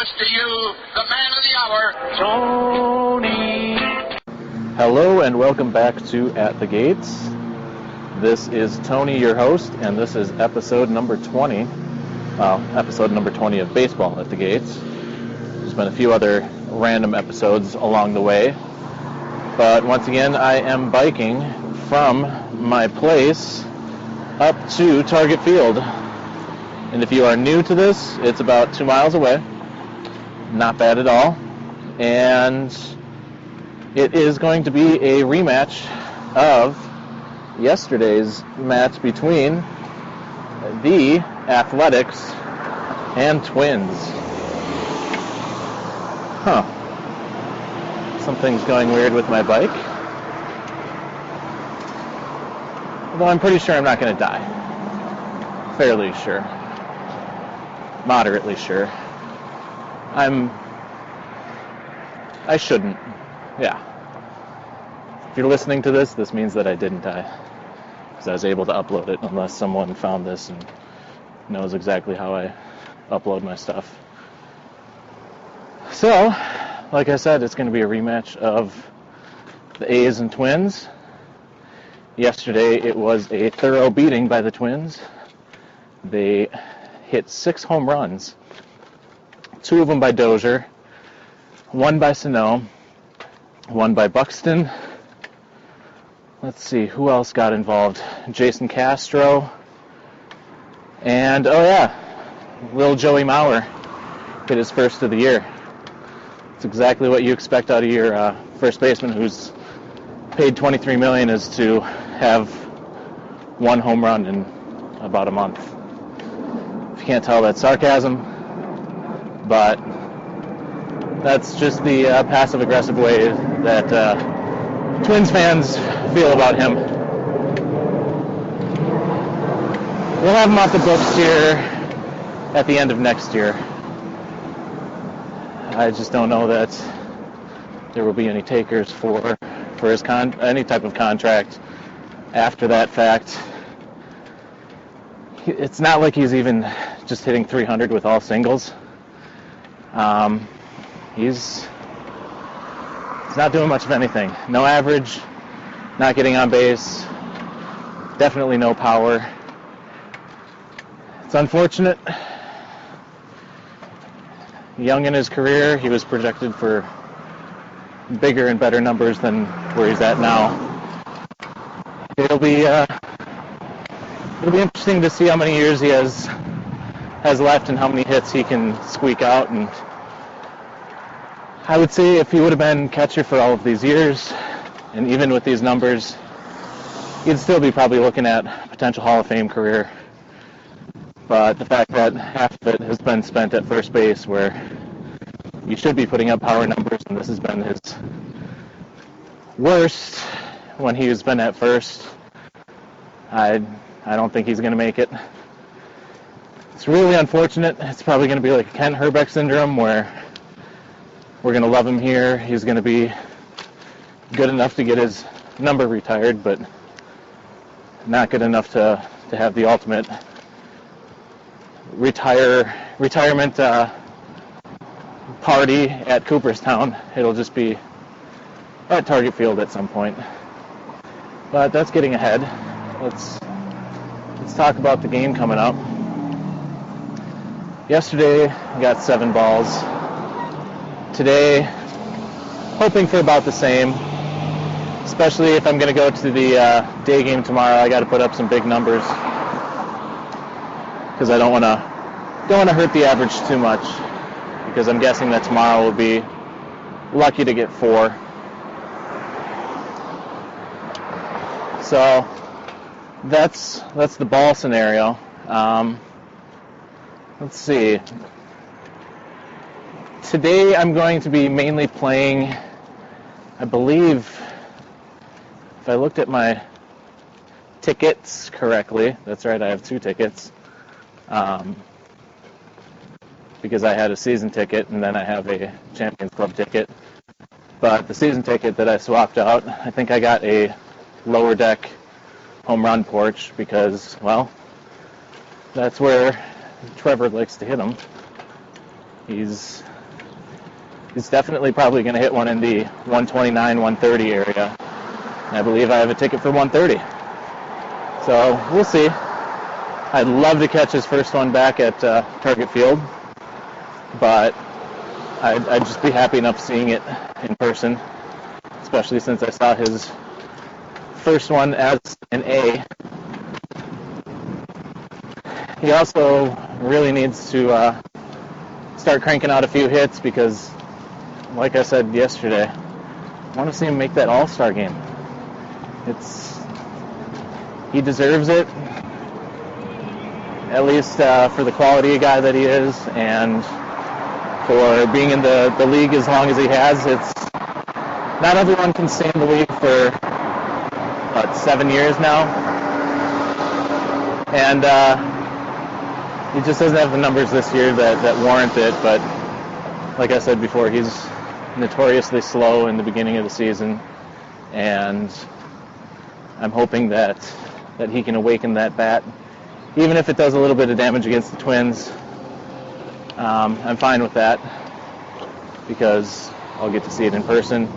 introduce to you the man of the hour, Tony. Hello and welcome back to At the Gates. This is Tony, your host, and this is episode number 20. Episode number 20 of Baseball at the Gates. There's been a few other random episodes along the way, but once again I am biking from my place up to Target Field. And if you are new to this, it's about 2 miles away. Not bad at all. And it is going to be a rematch of yesterday's match between the Athletics and Twins. Something's going weird with my bike. Although I'm pretty sure I'm not going to die. Fairly sure. Moderately sure. I shouldn't. Yeah. If you're listening to this, this means that I didn't die. Because I was able to upload it, unless someone found this and knows exactly how I upload my stuff. So, like I said, it's going to be a rematch of the A's and Twins. Yesterday, it was a thorough beating by the Twins. They hit 6 home runs. 2 of them by Dozier, 1 by Sano, 1 by Buxton. Let's see, who else got involved? Jason Castro. And, little Joey Mauer hit his first of the year. It's exactly what you expect out of your first baseman who's paid $23 million, is to have 1 home run in about a month. If you can't tell, that's sarcasm, but that's just the passive-aggressive way that Twins fans feel about him. We'll have him off the books here at the end of next year. I just don't know that there will be any takers for his any type of contract after that fact. It's not like he's even just hitting 300 with all singles. He's not doing much of anything. No average, not getting on base, definitely no power. It's unfortunate. Young in his career, he was projected for bigger and better numbers than where he's at now. It'll be interesting to see how many years he has left and how many hits he can squeak out. And I would say if he would have been catcher for all of these years, and even with these numbers, he'd still be probably looking at a potential Hall of Fame career. But the fact that half of it has been spent at first base, where you should be putting up power numbers, and this has been his worst when he's been at first, I don't think he's going to make it. It's really unfortunate. It's probably going to be like a Ken Herbeck syndrome, where we're going to love him here. He's going to be good enough to get his number retired, but not good enough to have the ultimate retirement party at Cooperstown. It'll just be at Target Field at some point. But that's getting ahead. Let's talk about the game coming up. Yesterday, we got 7 balls. Today, hoping for about the same. Especially if I'm going to go to the day game tomorrow, I got to put up some big numbers, because I don't want to hurt the average too much, because I'm guessing that tomorrow will be lucky to get 4. So that's the ball scenario. Let's see. Today I'm going to be mainly playing, I believe, if I looked at my tickets correctly, that's right, I have 2 tickets. Because I had a season ticket and then I have a Champions Club ticket. But the season ticket that I swapped out, I think I got a lower deck home run porch because, well, that's where Trevor likes to hit them. He's he's definitely probably going to hit one in the 129, 130 area. And I believe I have a ticket for 130. So we'll see. I'd love to catch his first one back at Target Field, but I'd just be happy enough seeing it in person, especially since I saw his first one as an A. He also really needs to start cranking out a few hits because, like I said yesterday, I want to see him make that All-Star game. He deserves it, at least for the quality guy that he is, and for being in the league as long as he has. Not everyone can stay in the league for 7 years now, and he just doesn't have the numbers this year that warrant it. But like I said before, he's notoriously slow in the beginning of the season, and I'm hoping that he can awaken that bat, even if it does a little bit of damage against the Twins. I'm fine with that because I'll get to see it in person,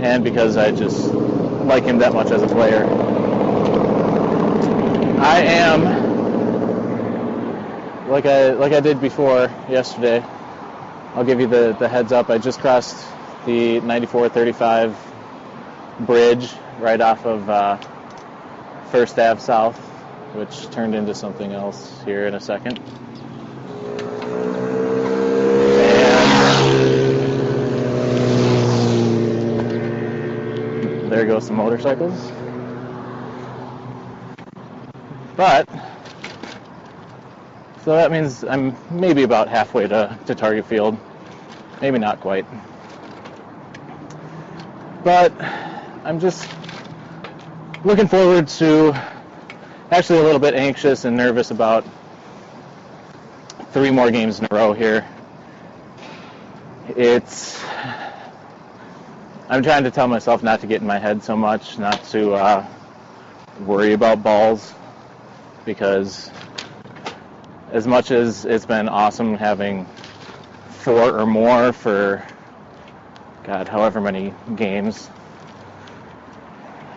and because I just like him that much as a player. I am, like I did before yesterday, I'll give you the heads up. I just crossed the 9435 bridge right off of First Ave South, which turned into something else here in a second. And there go some motorcycles. But, so that means I'm maybe about halfway to Target Field. Maybe not quite. But I'm just looking forward to, actually a little bit anxious and nervous about 3 more games in a row here. I'm trying to tell myself not to get in my head so much, not to worry about balls, because as much as it's been awesome having 4 or more for, God, however many games,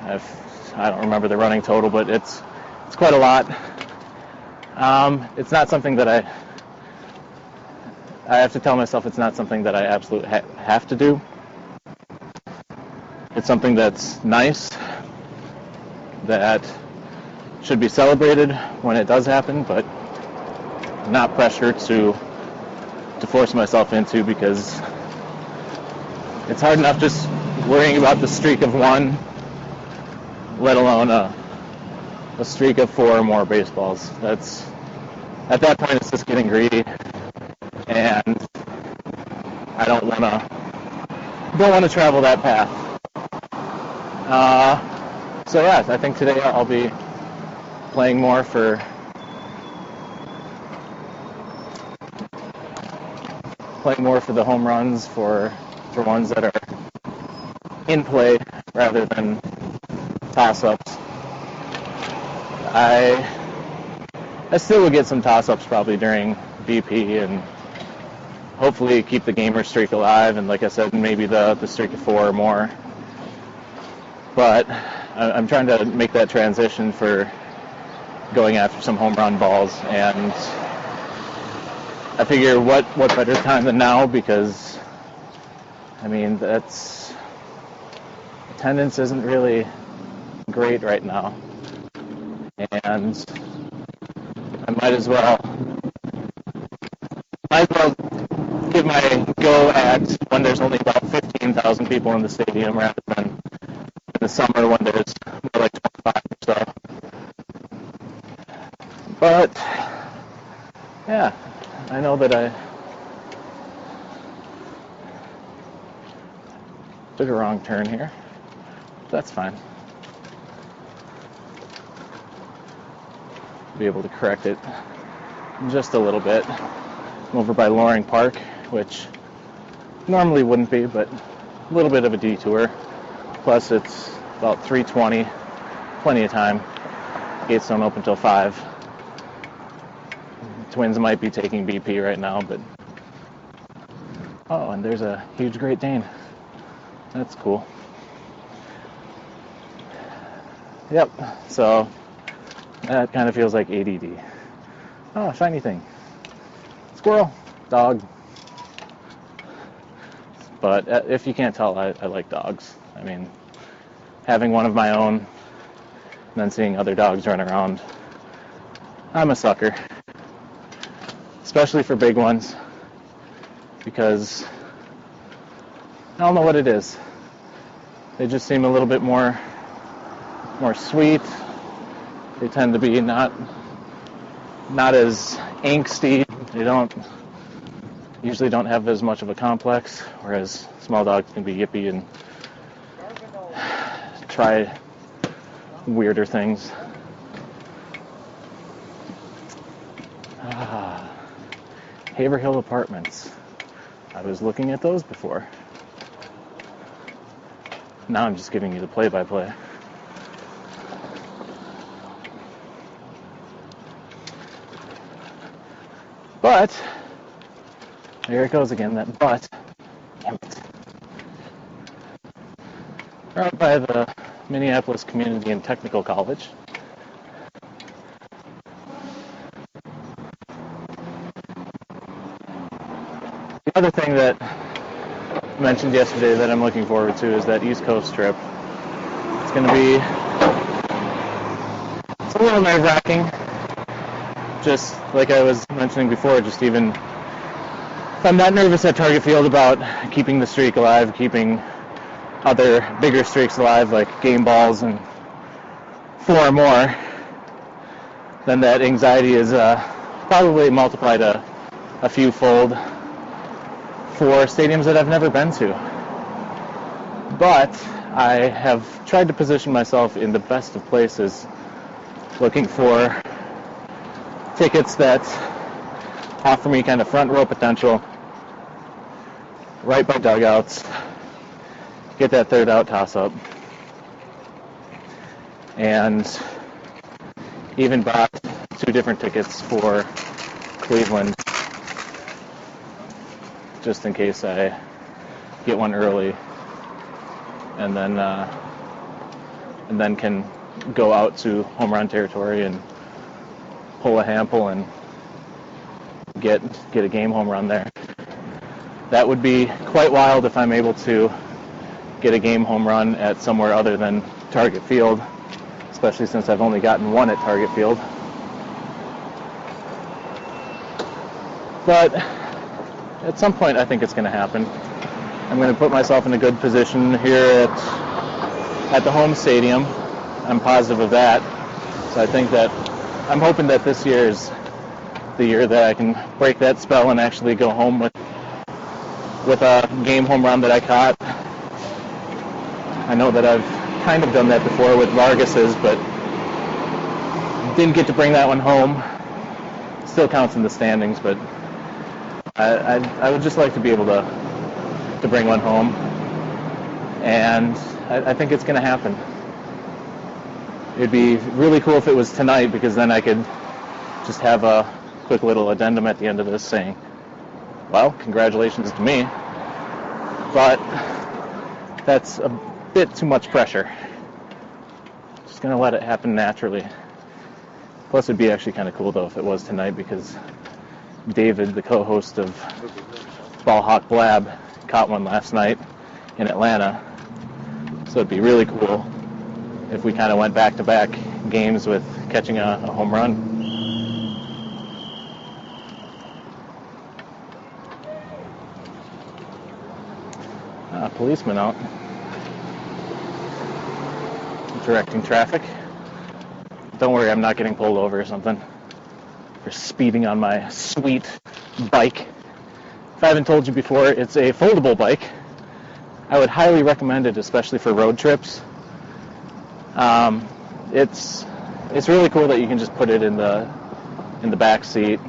I don't remember the running total, but it's quite a lot. It's not something that I have to tell myself it's not something that I absolutely have to do. It's something that's nice, that should be celebrated when it does happen, but not pressured to force myself into, because it's hard enough just worrying about the streak of 1, let alone a streak of 4 or more baseballs. At that point, it's just getting greedy, and I don't want to travel that path. So yeah, I think today I'll be playing more for the home runs, for ones that are in play rather than toss-ups. I still will get some toss-ups probably during BP, and hopefully keep the gamer streak alive, and like I said, maybe the streak of 4 or more. But I'm trying to make that transition for going after some home run balls, and I figure what better time than now, because I mean, attendance isn't really great right now, and I might as well give my go at when there's only about 15,000 people in the stadium, rather than in the summer when there's more like 25 or so. But yeah, I know that I took a wrong turn here. That's fine. Be able to correct it just a little bit. I'm over by Loring Park, which normally wouldn't be, but a little bit of a detour. Plus, it's about 3:20, plenty of time. Gates don't open till 5. Twins might be taking BP right now, but Oh, and there's a huge Great Dane. That's cool. Yep, so that kind of feels like ADD. Oh, shiny thing. Squirrel. Dog. But if you can't tell, I like dogs. I mean, having one of my own, and then seeing other dogs run around, I'm a sucker. Especially for big ones, because I don't know what it is. They just seem a little bit more sweet. They tend to be not as angsty. They usually don't have as much of a complex, whereas small dogs can be yippy and try weirder things. Haverhill Apartments. I was looking at those before. Now I'm just giving you the play-by-play. But, there it goes again, that but. Damn it. We're out by the Minneapolis Community and Technical College. The other thing that I mentioned yesterday that I'm looking forward to is that East Coast trip. It's going to be a little nerve-wracking. Just like I was mentioning before, just even if I'm not nervous at Target Field about keeping the streak alive, keeping other bigger streaks alive like game balls and 4 or more, then that anxiety is probably multiplied a few fold for stadiums that I've never been to. But I have tried to position myself in the best of places, looking for tickets that offer me kind of front row potential, right by dugouts, get that third out toss-up, and even bought 2 different tickets for Cleveland, just in case I get one early, and then can go out to home run territory and pull a hample and get a game home run there. That would be quite wild if I'm able to get a game home run at somewhere other than Target Field, especially since I've only gotten one at Target Field. But at some point I think it's going to happen. I'm going to put myself in a good position here at the home stadium. I'm positive of that. So I'm hoping that this year is the year that I can break that spell and actually go home with a game home run that I caught. I know that I've kind of done that before with Vargas's, but didn't get to bring that one home. Still counts in the standings, but I would just like to be able to bring one home, and I think it's going to happen. It'd be really cool if it was tonight, because then I could just have a quick little addendum at the end of this saying, well, congratulations to me, but that's a bit too much pressure. Just going to let it happen naturally. Plus, it'd be actually kind of cool, though, if it was tonight, because David, the co-host of Ball Hawk Blab, caught one last night in Atlanta. So it'd be really cool if we kind of went back-to-back games with catching a home run. Policeman out directing traffic. Don't worry, I'm not getting pulled over or something for speeding on my sweet bike. If I haven't told you before, it's a foldable bike. I would highly recommend it, especially for road trips. It's really cool that you can just put it in the back seat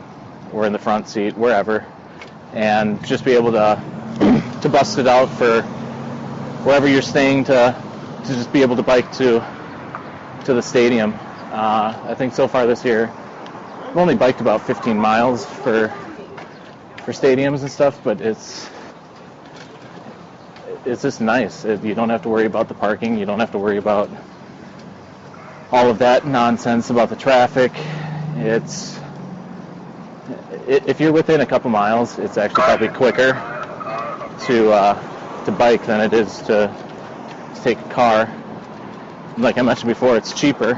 or in the front seat, wherever, and just be able to bust it out for wherever you're staying, to just be able to bike to the stadium. I think so far this year I've only biked about 15 miles for stadiums and stuff, but it's it's just nice. You don't have to worry about the parking. You don't have to worry about all of that nonsense about the traffic. If you're within a couple miles, it's actually probably quicker to bike than it is to take a car. Like I mentioned before, it's cheaper.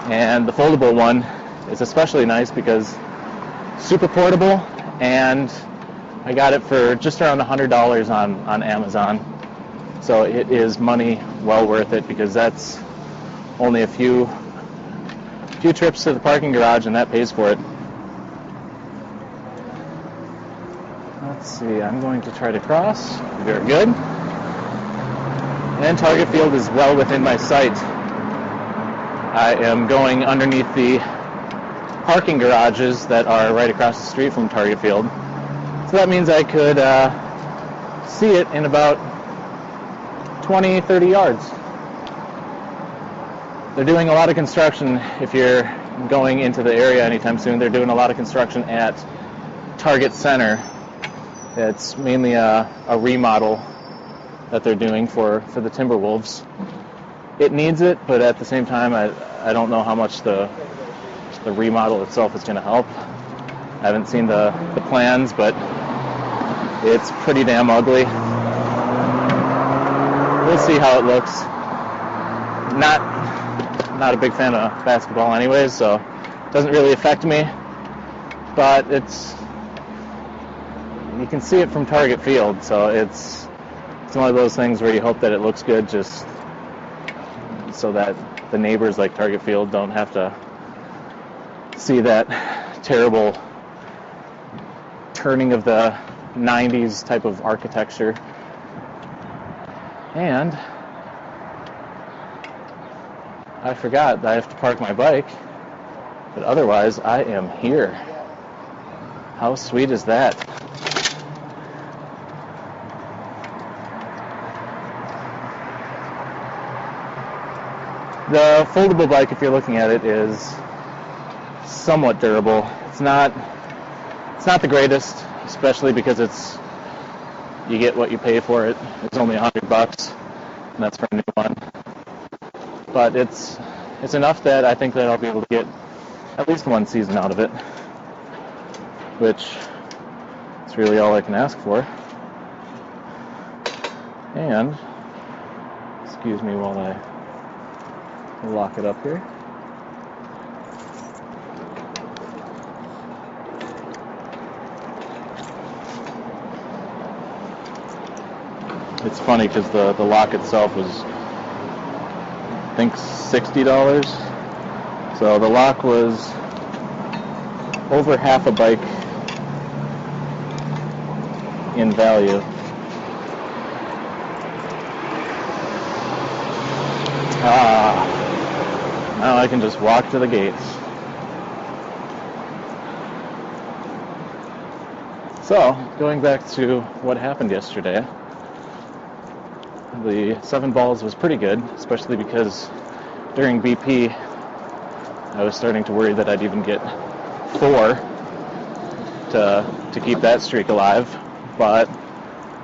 And the foldable one is especially nice because super portable, and I got it for just around $100 on Amazon. So it is money well worth it, because that's only a few trips to the parking garage, and that pays for it. Let's see, I'm going to try to cross. Very good. And Target Field is well within my sight. I am going underneath the parking garages that are right across the street from Target Field. So that means I could see it in about 20, 30 yards. They're doing a lot of construction. If you're going into the area anytime soon, they're doing a lot of construction at Target Center. It's mainly a remodel that they're doing for the Timberwolves. It needs it, but at the same time, I don't know how much the remodel itself is going to help. I haven't seen the plans, but it's pretty damn ugly. We'll see how it looks. Not a big fan of basketball anyways, so it doesn't really affect me. But you can see it from Target Field, so it's one of those things where you hope that it looks good, just so that the neighbors like Target Field don't have to see that terrible turning of the 90s type of architecture. And I forgot that I have to park my bike, but otherwise I am here. How sweet is that? The foldable bike, if you're looking at it, is somewhat durable. It's not the greatest, especially because you get what you pay for it. It's only $100, and that's for a new one. But it's enough that I think that I'll be able to get at least one season out of it, which is really all I can ask for. And excuse me while I lock it up here. It's funny because the lock itself was, I think, $60. So the lock was over half a bike in value. Now I can just walk to the gates. So, going back to what happened yesterday, the 7 balls was pretty good, especially because during BP, I was starting to worry that I'd even get 4 to keep that streak alive. But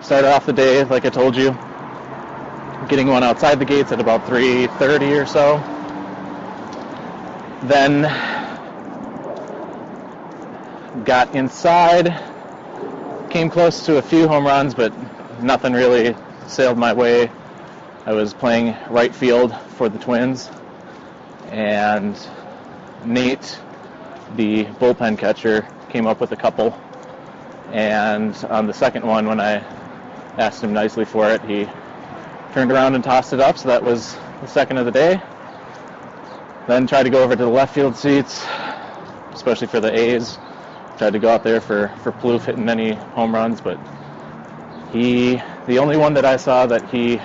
started off the day, like I told you, getting one outside the gates at about 3:30 or so. Then got inside, came close to a few home runs, but nothing really sailed my way. I was playing right field for the Twins, and Nate, the bullpen catcher, came up with a couple. And on the second one, when I asked him nicely for it, he turned around and tossed it up, so that was the second of the day. Then tried to go over to the left field seats, especially for the A's. Tried to go out there for Plouffe hitting many home runs, but the only one that I saw that he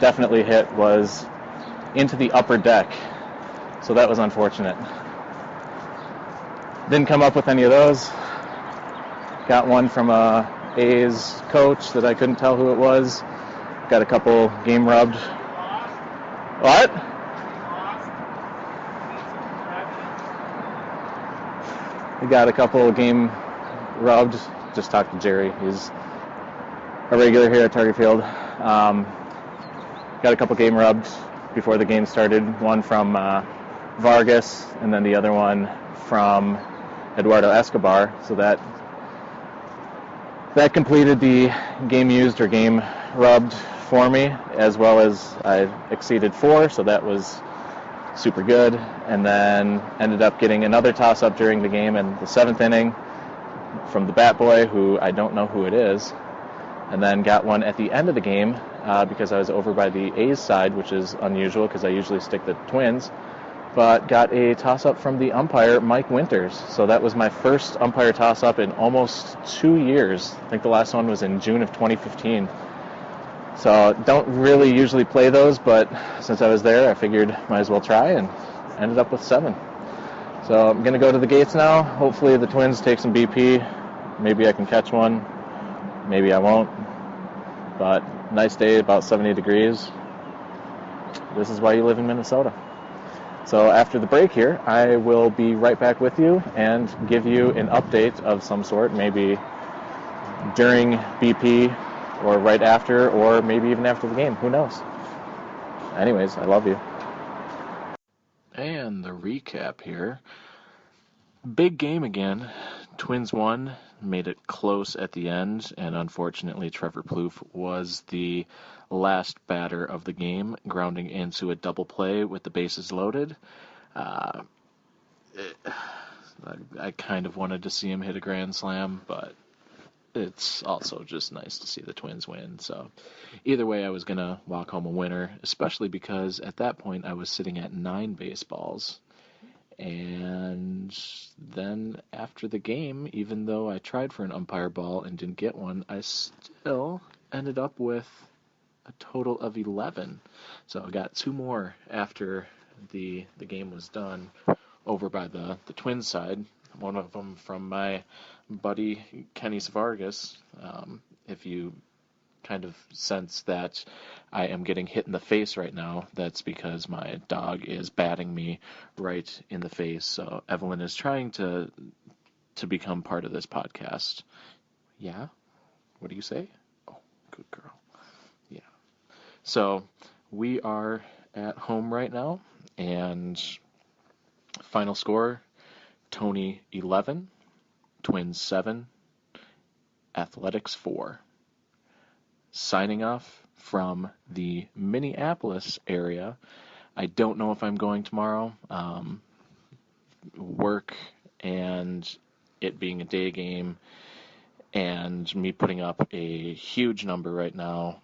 definitely hit was into the upper deck, so that was unfortunate. Didn't come up with any of those. Got one from a A's coach that I couldn't tell who it was. Got a couple game rubbed. What? We got a couple game rubbed. Just talked to Jerry. a regular here at Target Field. Got a couple game rubs before the game started. One from Vargas, and then the other one from Eduardo Escobar. So that completed the game used or game rubbed for me, as well as I exceeded 4, so that was super good. And then ended up getting another toss-up during the game in the 7th inning from the bat boy, who I don't know who it is. And then got one at the end of the game because I was over by the A's side, which is unusual because I usually stick the Twins, but got a toss-up from the umpire, Mike Winters. So that was my first umpire toss-up in almost 2 years. I think the last one was in June of 2015. So don't really usually play those, but since I was there, I figured might as well try, and ended up with 7. So I'm going to go to the gates now. Hopefully the Twins take some BP. Maybe I can catch one. Maybe I won't. But nice day, about 70 degrees. This is why you live in Minnesota. So after the break here, I will be right back with you and give you an update of some sort, maybe during BP or right after, or maybe even after the game. Who knows? Anyways, I love you. And the recap here. Big game again. Twins won, made it close at the end, and unfortunately Trevor Plouffe was the last batter of the game, grounding into a double play with the bases loaded. I kind of wanted to see him hit a grand slam, but it's also just nice to see the Twins win. So either way, I was going to walk home a winner, especially because at that point I was sitting at 9 baseballs. And then after the game, even though I tried for an umpire ball and didn't get one, I still ended up with a total of 11. So I got 2 more after the game was done over by the Twins side. One of them from my buddy Kenny Vargas. If you kind of sense that I am getting hit in the face right now, that's because my dog is batting me right in the face. So Evelyn is trying to become part of this podcast. Yeah? What do you say? Oh, good girl. Yeah. So we are at home right now, and final score, Tony 11, Twins 7, Athletics 4. Signing off from the Minneapolis area. I don't know if I'm going tomorrow. Work and it being a day game and me putting up a huge number right now,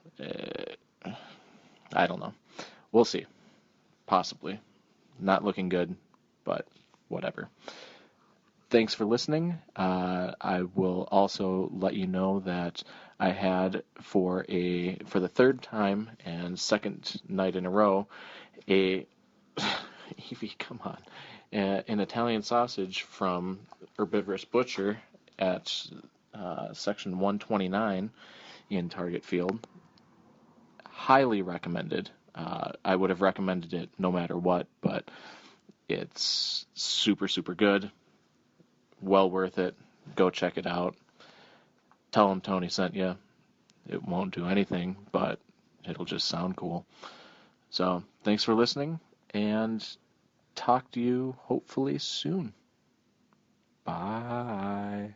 I don't know. We'll see. Possibly. Not looking good, but whatever. Thanks for listening. I will also let you know that I had for the 3rd time and 2nd night in a row Evie, come on, an Italian sausage from Herbivorous Butcher at section 129 in Target Field. Highly recommended. I would have recommended it no matter what, but it's super, super good. Well worth it. Go check it out. Tell them Tony sent you. It won't do anything, but it'll just sound cool. So, thanks for listening, and talk to you hopefully soon. Bye.